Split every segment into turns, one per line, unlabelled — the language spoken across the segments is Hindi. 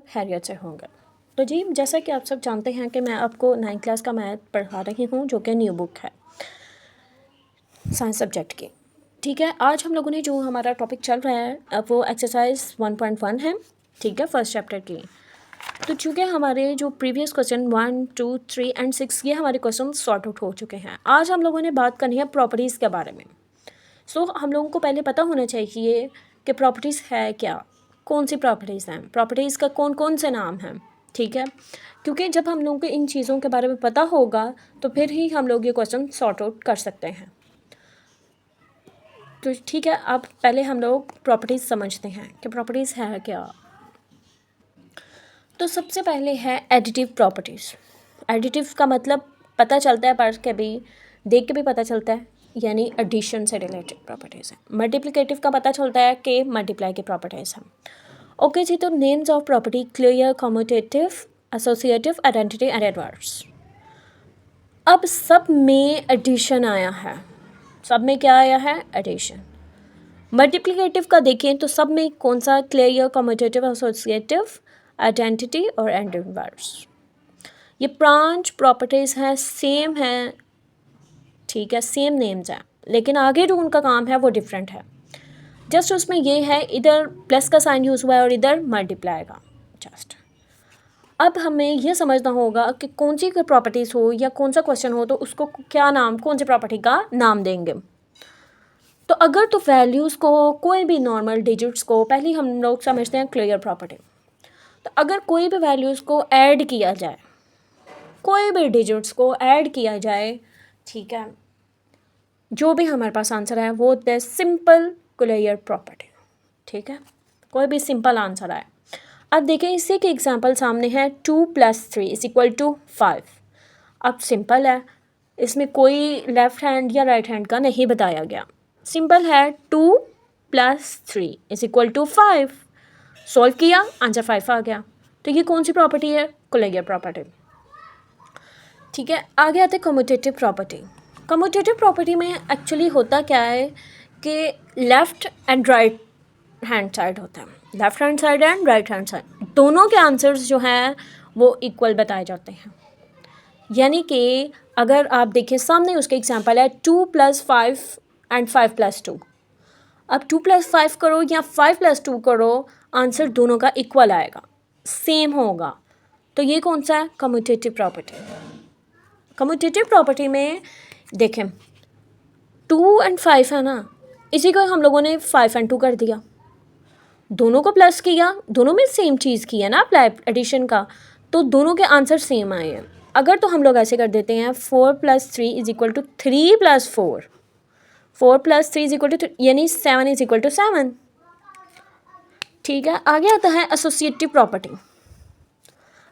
हैरियत से होंगे। तो जी, जैसा कि आप सब जानते हैं कि मैं आपको 9th क्लास का मैथ पढ़ा रही हूँ, जो कि न्यू बुक है साइंस सब्जेक्ट की। ठीक है, आज हम लोगों ने जो हमारा टॉपिक चल रहा है अब वो एक्सरसाइज 1.1 है। ठीक है, फर्स्ट चैप्टर की। तो चूँकि हमारे जो प्रीवियस क्वेश्चन 1, 2, 3 एंड 6 ये हमारे क्वेश्चन सॉर्ट आउट हो चुके हैं। आज हम लोगों ने बात करनी है प्रॉपर्टीज़ के बारे में। हम लोगों को पहले पता होना चाहिए कि प्रॉपर्टीज़ है क्या, कौन सी प्रॉपर्टीज़ हैं, प्रॉपर्टीज़ का कौन कौन से नाम हैं। ठीक है, क्योंकि जब हम लोगों को इन चीज़ों के बारे में पता होगा तो फिर ही हम लोग ये क्वेश्चन सॉर्ट आउट कर सकते हैं। तो ठीक है, अब पहले हम लोग प्रॉपर्टीज़ समझते हैं कि प्रॉपर्टीज़ है क्या। तो सबसे पहले है एडिटिव प्रॉपर्टीज़। एडिटिव का मतलब पता चलता है, पढ़ के भी देख के भी पता चलता है, यानी एडिशन से रिलेटेड प्रॉपर्टीज़ है। मल्टीप्लिकेटिव का पता चलता है कि मल्टीप्लाई की प्रॉपर्टीज़ हैं। ओके जी, तो names of property clear, commutative, associative, identity and adverse. अब सब में एडिशन आया है, सब में क्या आया है? एडिशन। मल्टीप्लिकेटिव का देखें तो सब में कौन सा? क्लियर, कम्यूटेटिव, एसोसिएटिव, आइडेंटिटी और एडवर्स। ये ब्रांच प्रॉपर्टीज़ हैं, सेम हैं। ठीक है, सेम नेम्स हैं, लेकिन आगे जो उनका काम है वो डिफरेंट है। जस्ट उसमें ये है, इधर प्लस का साइन यूज़ हुआ है और इधर मल्टीप्लाई का। जस्ट अब हमें यह समझना होगा कि कौन सी प्रॉपर्टीज़ हो या कौन सा क्वेश्चन हो तो उसको क्या नाम, कौन सी प्रॉपर्टी का नाम देंगे। तो अगर तो वैल्यूज़ को, कोई भी नॉर्मल डिजिट्स को पहले हम लोग समझते हैं क्लियर प्रॉपर्टी। तो अगर कोई भी वैल्यूज़ को ऐड किया जाए, कोई भी डिजिट्स को ऐड किया जाए, ठीक है, जो भी हमारे पास आंसर है वो होता है सिंपल क्लियर प्रॉपर्टी। ठीक है, कोई भी सिंपल आंसर आए। अब देखें, इसी के एग्जांपल सामने है 2 + 3 = 5। अब सिंपल है, इसमें कोई लेफ़्ट हैंड या राइट हैंड का नहीं बताया गया। सिंपल है, 2 + 3 = 5। सॉल्व किया, आंसर 5 आ गया। तो ये कौन सी प्रॉपर्टी है? Clear property. ठीक है, आगे आते कम्यूटेटिव प्रॉपर्टी। कम्यूटेटिव प्रॉपर्टी में एक्चुअली होता क्या है कि left and right hand side होता है, left hand side and right hand side, दोनों के आंसर्स जो हैं वो इक्वल बताए जाते हैं। यानी कि अगर आप देखें सामने उसके एग्जांपल है 2 + 5 एंड 5 + 2। अब 2 + 5 करो या 5 + 2 करो, आंसर दोनों का इक्वल आएगा, सेम होगा। तो ये कौन सा है? Commutative property. कम्यूटेटिव प्रॉपर्टी में देखें 2 एंड 5 है ना, इसी को हम लोगों ने 5 एंड 2 कर दिया, दोनों को प्लस किया, दोनों में सेम चीज़ की है ना अप्लाई एडिशन का, तो दोनों के आंसर सेम आए हैं। अगर तो हम लोग ऐसे कर देते हैं 4 + 3 = 3 + 4, 4 + 3 = 3, यानी 7 = 7। ठीक है, आगे आता है एसोसिएटिव प्रॉपर्टी।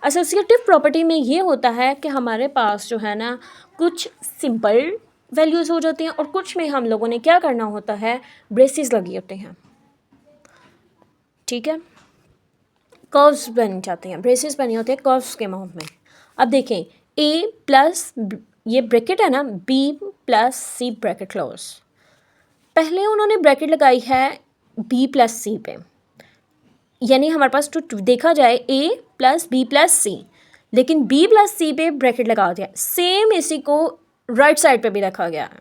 एसोसिएटिव प्रॉपर्टी में ये होता है कि हमारे पास जो है ना कुछ सिंपल वैल्यूज़ हो जाती हैं और कुछ में हम लोगों ने क्या करना होता है, ब्रेसेस लगी होते हैं। ठीक है, कर्व्स बन जाते हैं, ब्रेसेस बने होते हैं कर्व्स के माउंट में। अब देखें a+ ये ब्रैकेट है ना, b + c ब्रैकेट क्लोज। पहले उन्होंने ब्रैकेट लगाई है b + c पे, यानी हमारे पास तो देखा जाए a + b + c, लेकिन b + c पे ब्रैकेट लगा दिया। सेम इसी को राइट साइड पे भी रखा गया है,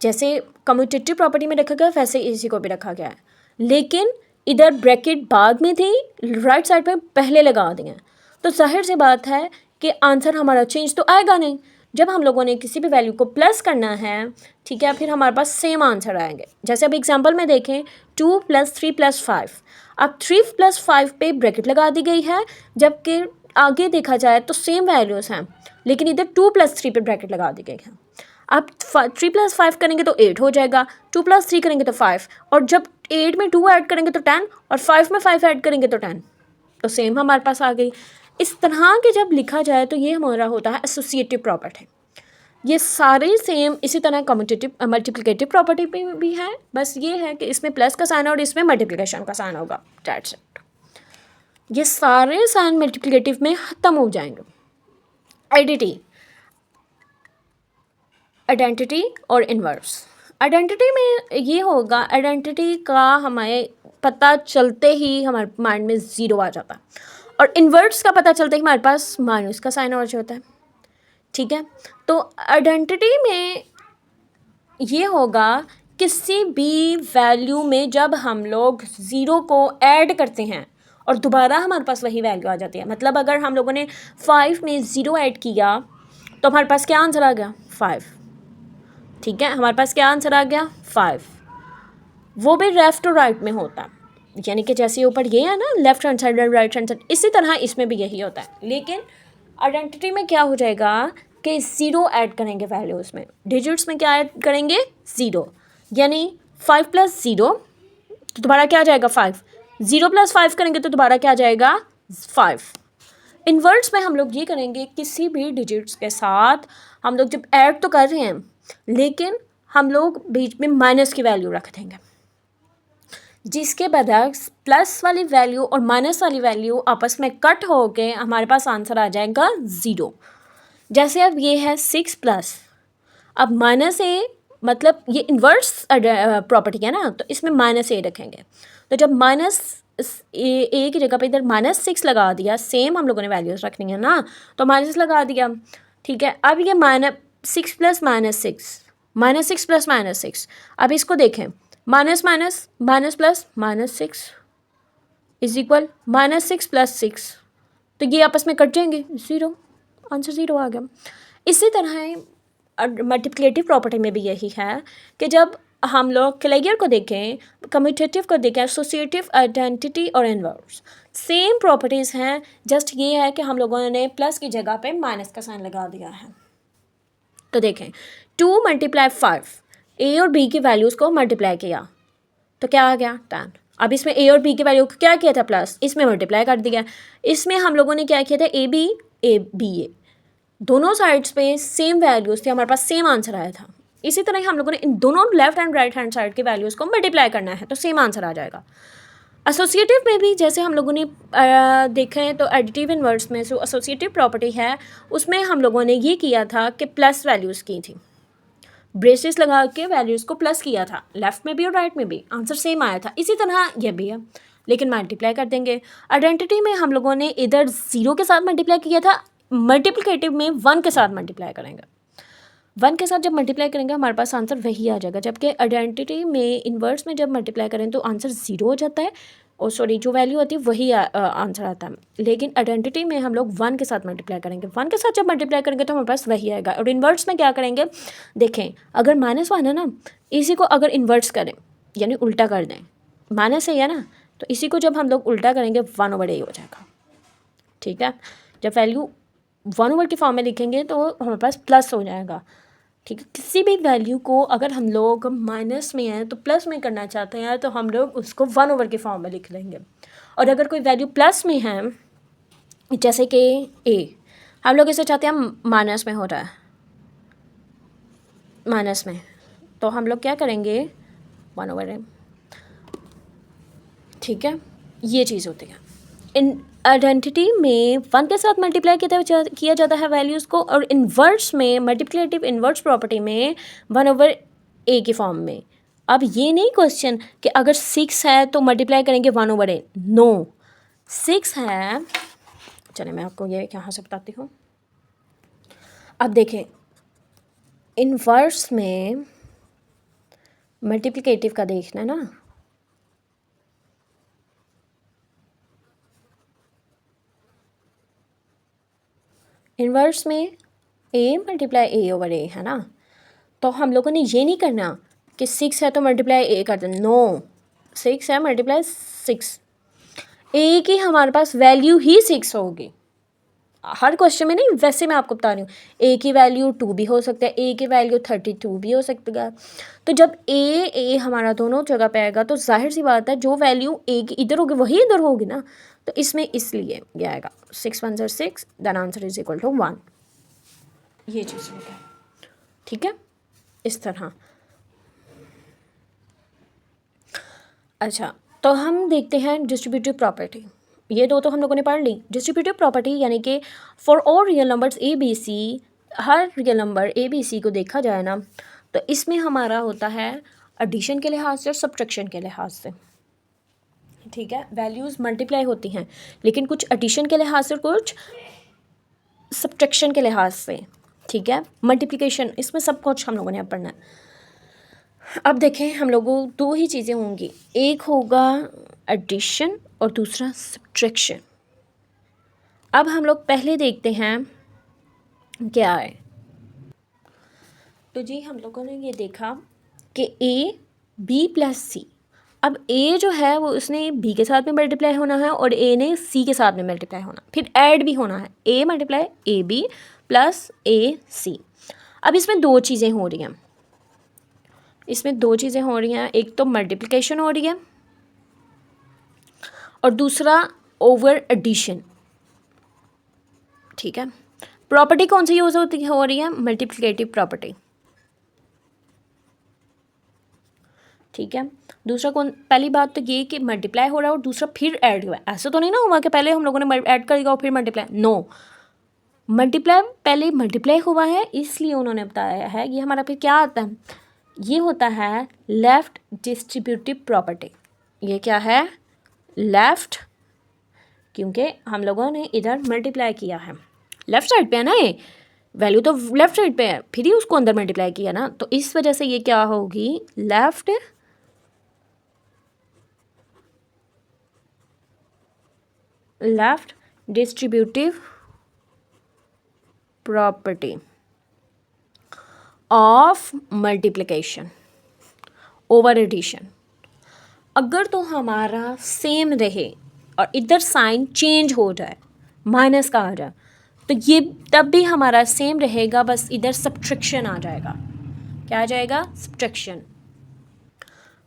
जैसे कम्यूटेटिव प्रॉपर्टी में रखा गया वैसे इसी को भी रखा गया है, लेकिन इधर ब्रैकेट बाद में थी, राइट साइड पे पहले लगा दिए। तो जाहिर सी बात है कि आंसर हमारा चेंज तो आएगा नहीं। जब हम लोगों ने किसी भी वैल्यू को प्लस करना है, ठीक है, फिर हमारे पास सेम आंसर आएंगे। जैसे अब एग्जांपल में देखें 2 + 3 + 5। अब 3 + 5 पे ब्रैकेट लगा दी गई है, जबकि आगे देखा जाए तो सेम वैल्यूज़ हैं, लेकिन इधर 2 + 3 पे ब्रैकेट लगा दी गई है। अब 3 + 5 करेंगे तो 8 हो जाएगा, 2 + 3 करेंगे तो 5, और जब 8 में 2 ऐड करेंगे तो 10, और 5 में 5 ऐड करेंगे तो 10, तो सेम हमारे पास आ गई। इस तरह के जब लिखा जाए तो ये हमारा होता है एसोसिएटिव प्रॉपर्टी। ये सारे सेम इसी तरह कम्यूटेटिव मल्टीप्लिकेटिव प्रॉपर्टी पे भी है, बस ये है कि इसमें प्लस का साइन और इसमें मल्टीप्लिकेशन का साइन होगा, दैट्स इट। ये सारे साइन मल्टीप्लिकेटिव में ख़त्म हो जाएंगे। आइडेंटिटी और इन्वर्स। आइडेंटिटी में ये होगा, आइडेंटिटी का हमें पता चलते ही हमारे माइंड में ज़ीरो आ जाता है, और इन्वर्ट्स का पता चलते ही हमारे पास माइनस का साइन और होता है। ठीक है, तो आइडेंटिटी में ये होगा किसी भी वैल्यू में जब हम लोग ज़ीरो को ऐड करते हैं और दोबारा हमारे पास वही वैल्यू आ जाती है। मतलब अगर हम लोगों ने 5 में ज़ीरो ऐड किया तो हमारे पास क्या आंसर आ गया? 5। ठीक है, हमारे पास क्या आंसर आ गया? 5। वो भी लेफ़्ट और राइट में होता है, यानी कि जैसे ऊपर ये है ना लेफ़्ट हैंड साइड और राइट हैंड साइड, इसी तरह इसमें भी यही होता है। लेकिन आइडेंटिटी में क्या हो जाएगा कि ज़ीरो ऐड करेंगे वैल्यूज़ में, डिजिट्स में क्या ऐड करेंगे? ज़ीरो, यानी 5 प्लस ज़ीरो तो दोबारा क्या आ जाएगा? 5। 0 प्लस 5 करेंगे तो दोबारा क्या आ जाएगा? 5। इन्वर्ट्स में हम लोग ये करेंगे, किसी भी डिजिट्स के साथ हम लोग जब ऐड तो कर रहे हैं लेकिन हम लोग बीच में माइनस की वैल्यू रख देंगे, जिसके बरक्स प्लस वाली वैल्यू और माइनस वाली वैल्यू आपस में कट हो के हमारे पास आंसर आ जाएगा 0। जैसे अब ये है 6 प्लस, अब माइनस ए, मतलब ये इन्वर्स प्रॉपर्टी है ना, तो इसमें माइनस ए रखेंगे। तो जब माइनस ए की जगह पे इधर -6 लगा दिया, सेम हम लोगों ने वैल्यूज़ रखनी है ना, तो माइनस लगा दिया। ठीक है, अब ये -6 प्लस -6, -6 प्लस -6, अब इसको देखें, minus minus minus plus -6 is equal -6 plus 6, तो ये आपस में कट जाएंगे, 0, आंसर 0 आ गया। इसी तरह मल्टीप्लिकेटिव प्रॉपर्टी में भी यही है कि जब हम लोग क्लेयर को देखें, कम्यूटेटिव को देखें, एसोसिएटिव, आइडेंटिटी और इन्वर्स, सेम प्रॉपर्टीज़ हैं, जस्ट ये है कि हम लोगों ने प्लस की जगह पे माइनस का साइन लगा दिया है। तो देखें, 2 × 5, ए और बी की वैल्यूज़ को मल्टीप्लाई किया तो क्या आ गया? 10। अब इसमें ए और बी की वैल्यू को क्या किया था? प्लस, इसमें मल्टीप्लाई कर दिया। इसमें हम लोगों ने क्या किया था? ए बी ए, दोनों साइड्स पे सेम वैल्यूज़ थे, हमारे पास सेम आंसर आया था। इसी तरह हम लोगों ने इन दोनों left and right hand side की वैल्यूज़ को मल्टीप्लाई करना है तो सेम आंसर आ जाएगा। एसोसिएटिव में भी जैसे हम लोगों ने देखें तो एडिटिव इन्वर्स में जो एसोसिएटिव प्रॉपर्टी है उसमें हम लोगों ने ये किया था कि प्लस वैल्यूज़ की थी, ब्रेसेस लगा के वैल्यूज़ को प्लस किया था, लेफ़्ट में भी और राइट में भी आंसर सेम आया था। इसी तरह यह भी है, लेकिन मल्टीप्लाई कर देंगे। आइडेंटिटी में हम लोगों ने इधर 0 के साथ मल्टीप्लाई किया था, मल्टीप्लिकेटिव में 1 के साथ मल्टीप्लाई करेंगे। 1 के साथ जब मल्टीप्लाई करेंगे हमारे पास आंसर वही आ जाएगा, जबकि आइडेंटिटी में इन्वर्स में जब मल्टीप्लाई करें तो आंसर 0 हो जाता है, और सॉरी जो वैल्यू होती है वही आंसर आता है। लेकिन आइडेंटिटी में हम लोग 1 के साथ मल्टीप्लाई करेंगे, 1 के साथ जब मल्टीप्लाई करेंगे तो हमारे पास वही आएगा। और इन्वर्स में क्या करेंगे? देखें, अगर -1 है ना, इसी को अगर इन्वर्स करें यानी उल्टा कर दें, माइनस है ना, तो इसी को जब हम लोग उल्टा करेंगे 1/a हो जाएगा। ठीक है, जब वैल्यू 1/, के फॉर्म में लिखेंगे तो हमारे पास प्लस हो जाएगा। ठीक है, किसी भी वैल्यू को अगर हम लोग माइनस में है तो प्लस में करना चाहते हैं तो हम लोग उसको 1/, के फॉर्म में लिख लेंगे। और अगर कोई वैल्यू प्लस में है, जैसे कि ए, हम लोग इसे चाहते हैं माइनस में हो रहा है, माइनस में, तो हम लोग क्या करेंगे? 1/a। ठीक है, ये चीज़ होती है। इन आइडेंटिटी में 1 के साथ मल्टीप्लाई किया जाता है वैल्यूज़ को, और इन्वर्स में मल्टीप्लिकेटिव इन्वर्स प्रॉपर्टी में 1/a की फॉर्म में। अब ये नहीं क्वेश्चन कि अगर 6 है तो मल्टीप्लाई करेंगे 1/a, नो, 6 है, चलिए मैं आपको ये यहाँ से बताती हूँ। अब देखें, इन्वर्स में मल्टीप्लिकेटिव का देखना ना, इन्वर्स में a × a/a है ना, तो हम लोगों ने ये नहीं करना कि 6 है तो मल्टीप्लाई a कर दें, नो, 6 है मल्टीप्लाई 6, a की हमारे पास वैल्यू ही 6 होगी। हर क्वेश्चन में नहीं, वैसे मैं आपको बता रही हूँ, a की वैल्यू 2 भी हो सकता है, a की वैल्यू 32 भी हो सकती है। तो जब a हमारा दोनों जगह पे आएगा तो जाहिर सी बात है जो वैल्यू a की इधर होगी वही इधर होगी ना, तो इसमें इसलिए ये आएगा 6 1 6, then answer is equal to 1। ये चीज़ होगा। ठीक है, इस तरह। अच्छा, तो हम देखते हैं डिस्ट्रीब्यूटिव प्रॉपर्टी। ये दो तो हम लोगों ने पढ़ ली। डिस्ट्रीब्यूटिव प्रॉपर्टी यानी कि for all real numbers A B C, हर real number A B C को देखा जाए ना, तो इसमें हमारा होता है एडिशन के लिहाज से और सब्ट्रैक्शन के लिहाज से। ठीक है, वैल्यूज़ मल्टीप्लाई होती हैं, लेकिन कुछ एडिशन के लिहाज से, कुछ सब्ट्रैक्शन के लिहाज से, ठीक है। मल्टीप्लिकेशन, इसमें सब कुछ हम लोगों ने अब पढ़ना है। अब देखें, हम लोगों दो ही चीज़ें होंगी, एक होगा एडिशन और दूसरा सब्ट्रैक्शन। अब हम लोग पहले देखते हैं क्या है। तो जी हम लोगों ने ये देखा कि ए बी प्लस सी, अब ए जो है वो उसने बी के साथ में मल्टीप्लाई होना है और ए ने सी के साथ में मल्टीप्लाई होना, फिर ऐड भी होना है, A multiply A B plus ए सी। अब इसमें दो चीज़ें हो रही हैं, इसमें दो चीज़ें हो रही हैं, एक तो मल्टीप्लिकेशन हो रही है और दूसरा ओवर एडिशन, ठीक है। प्रॉपर्टी कौन सी यूज़ होती हो रही है? मल्टीप्लिकेटिव प्रॉपर्टी, ठीक है। दूसरा कौन, पहली बात तो ये कि मल्टीप्लाई हो रहा है और दूसरा फिर ऐड हुआ है, ऐसा तो नहीं ना हुआ कि पहले हम लोगों ने ऐड कर दिया और फिर मल्टीप्लाई, नो, मल्टीप्लाई पहले मल्टीप्लाई हुआ है, इसलिए उन्होंने बताया है ये हमारा फिर क्या आता है, ये होता है लेफ्ट डिस्ट्रीब्यूटिव प्रॉपर्टी। ये क्या है? लेफ्ट, क्योंकि हम लोगों ने इधर मल्टीप्लाई किया है, लेफ्ट साइड पे है ना, ये वैल्यू तो लेफ्ट साइड पे है, फिर ही उसको अंदर मल्टीप्लाई किया ना, तो इस वजह से ये क्या होगी, left distributive property of multiplication over addition. अगर तो हमारा सेम रहे और इधर साइन चेंज हो जाए, माइनस का आ जाए, तो ये तब भी हमारा सेम रहेगा, बस इधर सब्ट्रैक्शन आ जाएगा। क्या आ जाएगा? सब्ट्रैक्शन।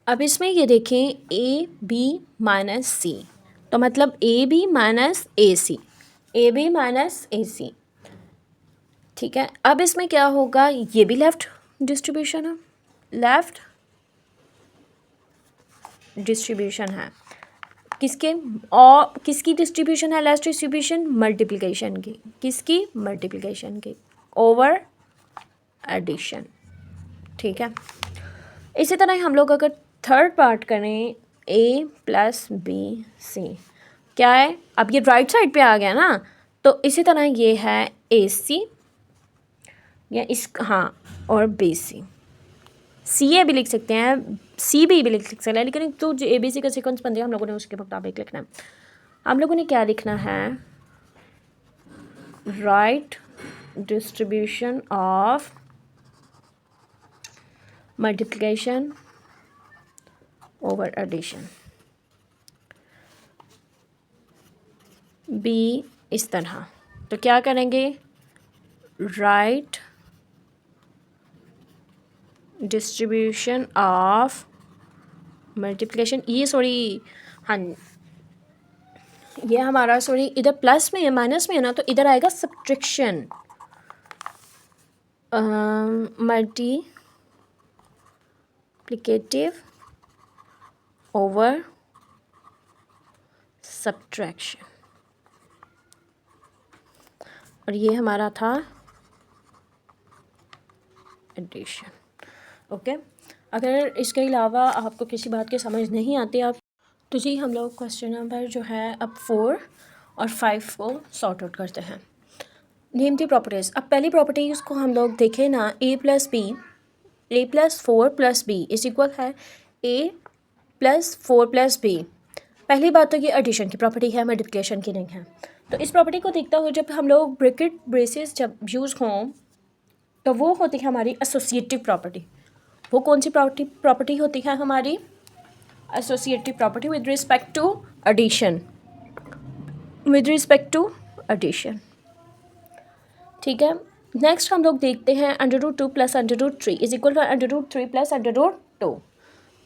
अब इसमें ये देखें, ए बी माइनस सी, तो मतलब A B minus A C, A B minus A C, ठीक है। अब इसमें क्या होगा, ये भी लेफ्ट डिस्ट्रीब्यूशन है, लेफ्ट डिस्ट्रीब्यूशन है किसके, और किसकी डिस्ट्रीब्यूशन है लेफ्ट डिस्ट्रीब्यूशन? मल्टीप्लिकेशन की। किसकी? मल्टीप्लिकेशन की ओवर एडिशन, ठीक है। इसी तरह हम लोग अगर थर्ड पार्ट करें, ए प्लस बी सी, क्या है, अब ये राइट साइड पे आ गया ना, तो इसी तरह ये है ए सी या इस, हाँ, और बी सी, सी ए भी लिख सकते हैं, सी बी भी लिख सकते हैं, लेकिन तो जो ए बी सी का सीक्वेंस बन गया हम लोगों ने उसके मुताबिक लिखना है। हम लोगों ने क्या लिखना है, right distribution of multiplication over addition, B इस तरह, तो क्या करेंगे, राइट डिस्ट्रीब्यूशन ऑफ मल्टीप्लिकेशन, ये सॉरी, हाँ ये हमारा सॉरी इधर प्लस में है, माइनस में है ना, तो इधर आएगा सब्ट्रैक्शन, मल्टीप्लिकेटिव ओवर सब्ट्रैक्शन, और ये हमारा था एडिशन, ओके। अगर इसके अलावा आपको किसी बात की समझ नहीं आती आप, तो जी हम लोग क्वेश्चन नंबर जो है अब 4 और 5 को सॉर्ट आउट करते हैं। Name the properties. अब पहली प्रॉपर्टीज़ को हम लोग देखें ना, A plus B, A plus 4 plus B is equal है ए प्लस 4 प्लस बी। पहली बात तो ये एडिशन की प्रॉपर्टी है, मल्टीप्लिकेशन की नहीं है। तो इस प्रॉपर्टी को देखते हुए जब हम लोग ब्रैकेट ब्रेसेस जब यूज़ हों, तो वो होती है हमारी एसोसिएटिव प्रॉपर्टी। वो कौन सी प्रॉपर्टी होती है हमारी? Associative property with respect to addition, with respect to addition, ठीक है। नेक्स्ट हम लोग देखते हैं √2 plus √3 is equal to √3 plus √2।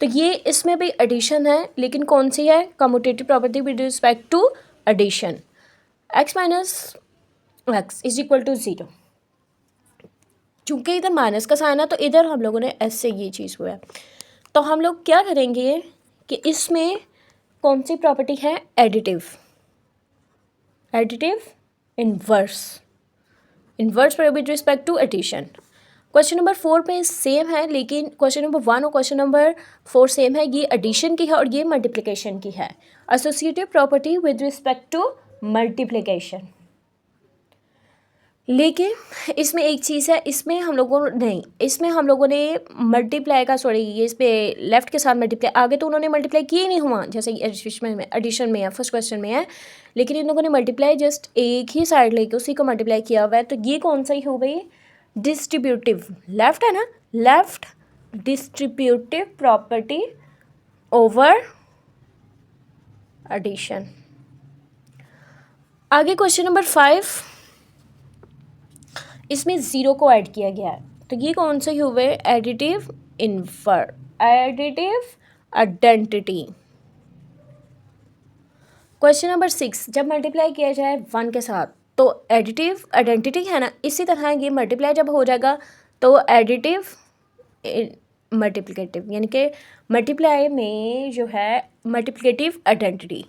तो ये इसमें भी एडिशन है, लेकिन कौन सी है? Commutative property with respect to addition. x minus X is equal to 0, चूँकि इधर माइनस का साइन है तो इधर हम लोगों ने s से ये चीज़ हुआ है। तो हम लोग क्या करेंगे कि इसमें कौन सी प्रॉपर्टी है? Additive, additive inverse, inverse with respect to addition. Question number 4 पे सेम है, लेकिन क्वेश्चन नंबर 1 और क्वेश्चन नंबर 4 सेम है। ये एडिशन की है और ये मल्टीप्लिकेशन की है। Associative property with respect to multiplication. लेकिन इसमें एक चीज़ है, इसमें हम लोगों ने मल्टीप्लाई का ये इस पे लेफ़्ट के साथ मल्टीप्लाई, आगे तो उन्होंने मल्टीप्लाई किए नहीं हुआ जैसे एडिशन में है, फर्स्ट क्वेश्चन में है, लेकिन इन लोगों ने मल्टीप्लाई जस्ट एक ही साइड लेके उसी को मल्टीप्लाई किया हुआ है। तो ये कौन सा ही हो गई? डिस्ट्रीब्यूटिव। लेफ़्ट है ना, left distributive property over addition. आगे क्वेश्चन नंबर 5, इसमें ज़ीरो को ऐड किया गया है। तो ये कौन से हुए? Additive additive identity. Question number 6, जब मल्टीप्लाई किया जाए 1 के साथ तो एडिटिव आइडेंटिटी है ना, इसी तरह ये मल्टीप्लाई जब हो जाएगा तो एडिटिव मल्टीप्लिकेटिव, यानी कि मल्टीप्लाई में जो है मल्टीप्लिकेटिव आइडेंटिटी।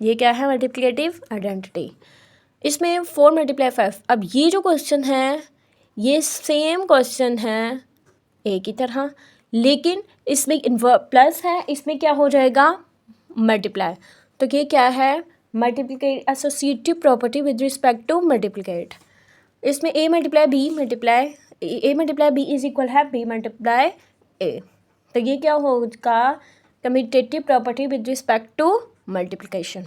ये क्या है? Multiplicative identity. इसमें 4 × 5। अब ये जो क्वेश्चन है ये सेम क्वेश्चन है एक ही तरह, लेकिन इसमें प्लस है, इसमें क्या हो जाएगा? मल्टीप्लाई। तो ये क्या है? Multiplicative associative property with respect to multiplication. इसमें A multiply B is equal है बी मल्टीप्लाई ए। तो ये क्या होगा? Commutative property with respect to multiplication.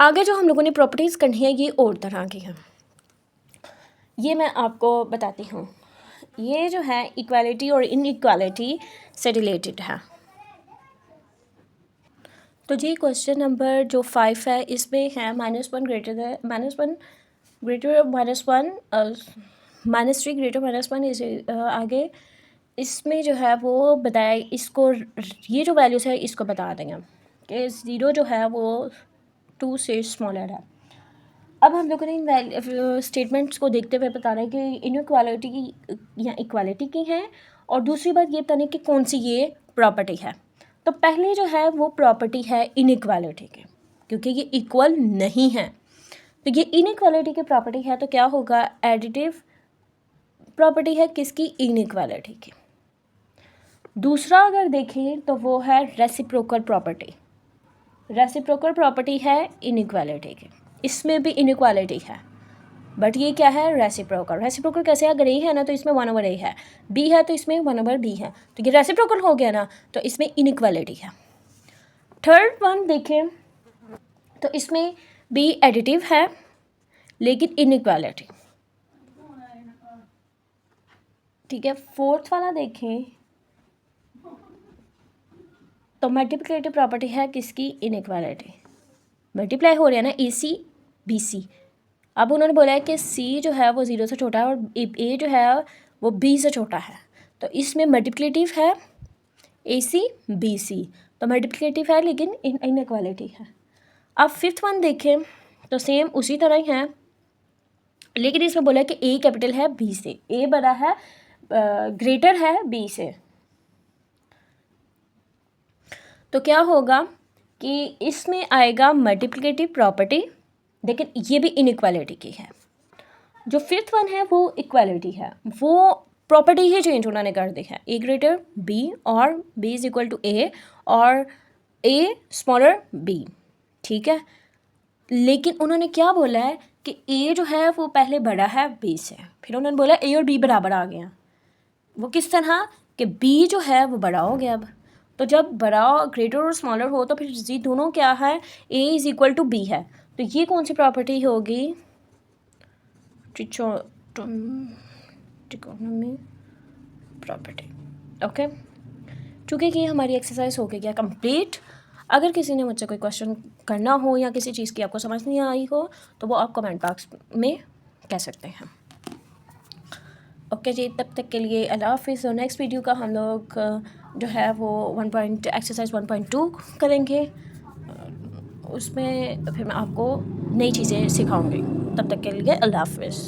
आगे जो हम लोगों ने प्रॉपर्टीज़ करनी है ये और तरह की हैं, ये मैं आपको बताती हूँ। ये जो है इक्वालिटी और इनइक्वालिटी से रिलेटेड है। तो जी क्वेश्चन नंबर जो 5 है इसमें है -1 ग्रेटर -3 ग्रेटर -1 इस आगे इसमें जो है वो बताया, इसको ये जो वैल्यूज़ है इसको बता देंगे कि 0 जो है वो 2 से स्मॉलर है। अब हम लोगों ने इन स्टेटमेंट्स को देखते हुए बता रहे हैं कि इनइक्वालिटी की या इक्वालिटी की है, और दूसरी बात ये बताने कि कौन सी ये प्रॉपर्टी है। तो पहले जो है वो प्रॉपर्टी है इनइक्वालिटी की, क्योंकि ये इक्वल नहीं है। तो ये इनइक्वालिटी की प्रॉपर्टी है, तो क्या होगा? एडिटिव प्रॉपर्टी है किसकी? इनइक्वालिटी की। दूसरा अगर देखें तो वो है रेसिप्रोकल प्रॉपर्टी। रेसिप्रोकल प्रॉपर्टी है इनइक्वालिटी की, इसमें भी इनइक्वालिटी है, बट ये क्या है? रेसिप्रोकल। रेसिप्रोकल कैसे? अगर ए है ना तो इसमें 1/a है, बी है तो इसमें 1/b है, तो ये रेसिप्रोकल हो गया ना, तो इसमें इनइक्वालिटी है। थर्ड वन देखें तो इसमें भी एडिटिव है लेकिन इनइक्वालिटी, ठीक है। फोर्थ वाला देखें तो मल्टीप्लिकेटिव प्रॉपर्टी है किसकी? इनइक्वालिटी। मल्टीप्लाई हो रहा है ना AC BC। अब उन्होंने बोला है कि C जो है वो 0 से छोटा है और A जो है वो B से छोटा है, तो इसमें मल्टीप्लिकेटिव है AC BC, तो मल्टीप्लिकेटिव है लेकिन इनइक्वालिटी है। अब फिफ्थ वन देखें तो सेम उसी तरह ही है, लेकिन इसमें बोला है कि A कैपिटल है B से, A बड़ा है ग्रेटर है B से। तो क्या होगा कि इसमें आएगा मल्टीप्लिकेटिव प्रॉपर्टी, लेकिन ये भी इनइक्वालिटी की है। जो फिफ्थ वन है वो इक्वालिटी है, वो प्रॉपर्टी ही चेंज उन्होंने कर दी है। A ग्रेटर B और B is equal to A और A स्मॉलर B, ठीक है। लेकिन उन्होंने क्या बोला है कि A जो है वो पहले बड़ा है B से, फिर उन्होंने बोला A और B बराबर आ गया। वो किस तरह कि B जो है वो बड़ा हो गया। अब तो जब बड़ा ग्रेटर और स्मॉलर हो तो फिर जी दोनों क्या है? A is equal to B है, तो ये कौन सी प्रॉपर्टी होगी? Trichotomy property, okay. चूँकि कि हमारी एक्सरसाइज हो गई है कंप्लीट। अगर किसी ने मुझसे कोई क्वेश्चन करना हो या किसी चीज़ की आपको समझ नहीं आई हो तो वो आप कमेंट बॉक्स में कह सकते हैं। ओके जी, तब तक के लिए अल्लाह हाफिज़। और नेक्स्ट वीडियो का हम लोग जो है वो एक्सरसाइज 1.2 करेंगे, उसमें फिर मैं आपको नई चीज़ें सिखाऊंगी। तब तक के लिए अल्लाह हाफिज़।